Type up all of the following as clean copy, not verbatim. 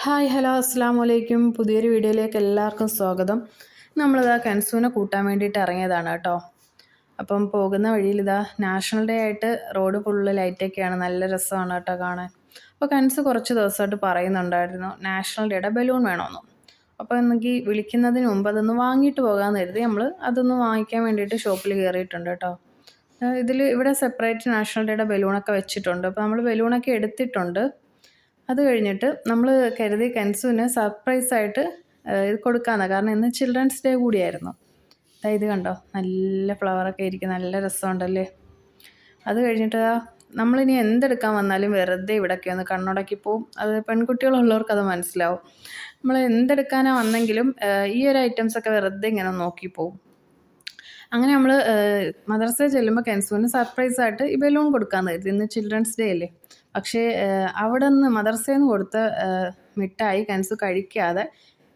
Hi hello അസ്സാം വലൈക്കും. പുതിയൊരു വീഡിയോയിലേക്ക് എല്ലാവർക്കും സ്വാഗതം. നമ്മളിതാ കൻസൂനെ കൂട്ടാൻ വേണ്ടിയിട്ട് ഇറങ്ങിയതാണ് കേട്ടോ. അപ്പം പോകുന്ന വഴിയിൽ ഇതാ നാഷണൽ ഡേ ആയിട്ട് റോഡ് ഫുള്ള് ലൈറ്റൊക്കെയാണ്, നല്ല രസമാണ് കേട്ടോ കാണാൻ. അപ്പോൾ കൻസ് കുറച്ച് ദിവസമായിട്ട് പറയുന്നുണ്ടായിരുന്നു നാഷണൽ ഡേയുടെ ബലൂൺ വേണമെന്ന്. അപ്പോൾ എന്നെങ്കിൽ വിളിക്കുന്നതിന് മുമ്പ് അതൊന്ന് വാങ്ങിയിട്ട് പോകാമെന്ന് കരുതി നമ്മൾ അതൊന്ന് വാങ്ങിക്കാൻ വേണ്ടിയിട്ട് ഷോപ്പിൽ കയറിയിട്ടുണ്ട് കേട്ടോ. ഇവിടെ സെപ്പറേറ്റ് നാഷണൽ ഡേയുടെ ബലൂണൊക്കെ വെച്ചിട്ടുണ്ട്. അപ്പോൾ നമ്മൾ ബലൂണൊക്കെ എടുത്തിട്ടുണ്ട്. അത് കഴിഞ്ഞിട്ട് നമ്മൾ കരുതി കൻസുവിന് സർപ്രൈസായിട്ട് ഇത് കൊടുക്കാമെന്നാണ്. കാരണം ഇന്ന് ചിൽഡ്രൻസ് ഡേ കൂടിയായിരുന്നു. ഇത് കണ്ടോ, നല്ല ഫ്ലവറൊക്കെ ഇരിക്കും, നല്ല രസമുണ്ടല്ലേ. അത് കഴിഞ്ഞിട്ട് നമ്മളിനി എന്തെടുക്കാൻ വന്നാലും വെറുതെ ഇവിടെയൊക്കെ ഒന്ന് കണ്ണുടക്കി പോവും. അത് പെൺകുട്ടികളുള്ളവർക്ക് അത് മനസ്സിലാവും. നമ്മൾ എന്തെടുക്കാനോ വന്നെങ്കിലും ഈ ഒരു ഐറ്റംസൊക്കെ വെറുതെ ഇങ്ങനെ നോക്കി പോവും. അങ്ങനെ നമ്മൾ മദർസയിൽ ചെല്ലുമ്പോൾ കെൻസുവിന് സർപ്രൈസായിട്ട് ഈ ബലൂൺ കൊടുക്കാമെന്ന് കരുതി. ഇന്ന് ചിൽഡ്രൻസ് ഡേ അല്ലേ. പക്ഷേ അവിടെ നിന്ന് മദർസയിൽ നിന്ന് കൊടുത്ത മിഠായി കൻസു കഴിക്കാതെ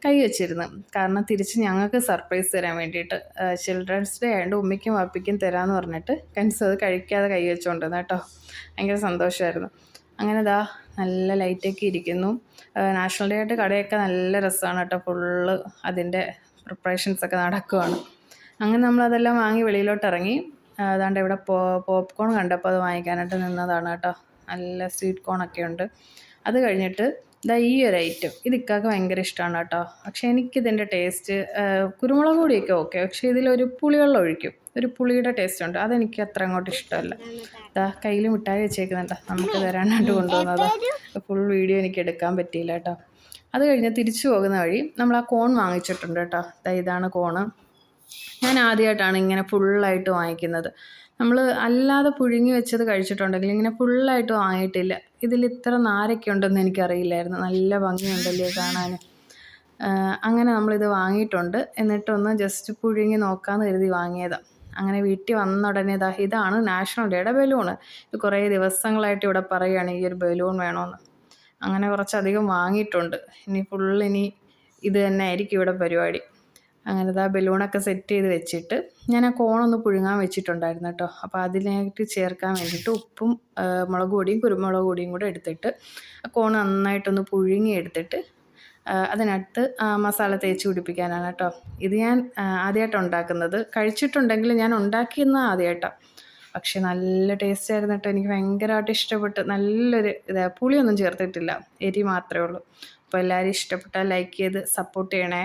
കൈ വെച്ചിരുന്നു. കാരണം തിരിച്ച് ഞങ്ങൾക്ക് സർപ്രൈസ് തരാൻ വേണ്ടിയിട്ട് ചിൽഡ്രൻസ് ഡേ ആയതുകൊണ്ട് ഉമ്മയ്ക്കും വാപ്പിക്കും തരാമെന്ന് പറഞ്ഞിട്ട് കൻസു അത് കഴിക്കാതെ കൈ വെച്ചുകൊണ്ടിരുന്നു കേട്ടോ. ഭയങ്കര സന്തോഷമായിരുന്നു. അങ്ങനെ നല്ല ലൈറ്റൊക്കെ ഇരിക്കുന്നു. നാഷണൽ ഡേ ആയിട്ട് കടയൊക്കെ നല്ല രസമാണ് കേട്ടോ. ഫുള്ള് അതിൻ്റെ പ്രിപ്പറേഷൻസൊക്കെ നടക്കുവാണ്. അങ്ങനെ നമ്മളതെല്ലാം വാങ്ങി വെളിയിലോട്ട് ഇറങ്ങി. അതാണ്ട് ഇവിടെ പോപ്കോൺ കണ്ടപ്പോൾ അത് വാങ്ങിക്കാനായിട്ട് നിന്നതാണ് കേട്ടോ. നല്ല സ്വീറ്റ് കോണൊക്കെ ഉണ്ട്. അത് കഴിഞ്ഞിട്ട് ഈ ഒരു ഐറ്റം ഇത് ഇക്കാക്ക് ഭയങ്കര ഇഷ്ടമാണ് കേട്ടോ. പക്ഷേ എനിക്കിതിൻ്റെ ടേസ്റ്റ് കുരുമുളക് പൊടിയൊക്കെ ഓക്കെ, പക്ഷേ ഇതിലൊരു പുളിവെള്ളം ഒഴിക്കും, ഒരു പുളിയുടെ ടേസ്റ്റ് ഉണ്ട്, അതെനിക്ക് അത്ര അങ്ങോട്ട് ഇഷ്ടമല്ല. കയ്യിൽ മിഠായി വെച്ചേക്കുന്നുണ്ട്, നമുക്ക് തരാനായിട്ട് കൊണ്ടുവന്നത്. ഫുൾ വീഡിയോ എനിക്ക് എടുക്കാൻ പറ്റിയില്ല കേട്ടോ. അത് കഴിഞ്ഞ് തിരിച്ചു പോകുന്ന വഴി നമ്മൾ ആ കോൺ വാങ്ങിച്ചിട്ടുണ്ട് കേട്ടോ. ഇതാണ് കോണ്. ഞാൻ ആദ്യമായിട്ടാണ് ഇങ്ങനെ ഫുള്ളായിട്ട് വാങ്ങിക്കുന്നത്. നമ്മൾ അല്ലാതെ പുഴുങ്ങി വെച്ചത് കഴിച്ചിട്ടുണ്ടെങ്കിൽ ഇങ്ങനെ ഫുള്ളായിട്ട് വാങ്ങിയിട്ടില്ല. ഇതിൽ ഇത്ര നാരൊക്കെ ഉണ്ടെന്ന് എനിക്കറിയില്ലായിരുന്നു. നല്ല ഭംഗിയുണ്ടല്ലേ കാണാൻ. അങ്ങനെ നമ്മളിത് വാങ്ങിയിട്ടുണ്ട്. എന്നിട്ടൊന്ന് ജസ്റ്റ് പുഴുങ്ങി നോക്കാമെന്ന് കരുതി വാങ്ങിയതാണ്. അങ്ങനെ വീട്ടിൽ വന്ന ഉടനെ ഇതാണ് നാഷണൽ ഡേയുടെ ബലൂണ്. ഇത് കുറേ ദിവസങ്ങളായിട്ട് ഇവിടെ പറയുകയാണ് ഈ ഒരു ബലൂൺ വേണമെന്ന്. അങ്ങനെ കുറച്ചധികം വാങ്ങിയിട്ടുണ്ട്. ഇനി ഇത് തന്നെ ആയിരിക്കും ഇവിടെ പരിപാടി. അങ്ങനെ ബലൂണൊക്കെ സെറ്റ് ചെയ്ത് വെച്ചിട്ട് ഞാൻ ആ കോണൊന്ന് പുഴുങ്ങാൻ വെച്ചിട്ടുണ്ടായിരുന്നു കേട്ടോ. അപ്പോൾ അതിലേക്ക് ചേർക്കാൻ വേണ്ടിയിട്ട് ഉപ്പും മുളക് പൊടിയും കുരുമുളക് പൊടിയും കൂടെ എടുത്തിട്ട് ആ കോൺ നന്നായിട്ടൊന്ന് പുഴുങ്ങി എടുത്തിട്ട് അതിനകത്ത് മസാല തേച്ച് പിടിപ്പിക്കാനാണ് കേട്ടോ. ഇത് ഞാൻ ആദ്യമായിട്ടാണ് ഉണ്ടാക്കുന്നത്. കഴിച്ചിട്ടുണ്ടെങ്കിൽ ഞാൻ ഉണ്ടാക്കിയെന്ന ആദ്യമായിട്ടാണ്. പക്ഷെ നല്ല ടേസ്റ്റ് ആയിരുന്നു കേട്ടോ. എനിക്ക് ഭയങ്കരമായിട്ട് ഇഷ്ടപ്പെട്ട്. നല്ലൊരു പുളിയൊന്നും ചേർത്തിട്ടില്ല, എരി മാത്രമേ ഉള്ളൂ. അപ്പോൾ എല്ലാവരും ഇഷ്ടപ്പെട്ടാൽ ലൈക്ക് ചെയ്ത് സപ്പോർട്ട് ചെയ്യണേ.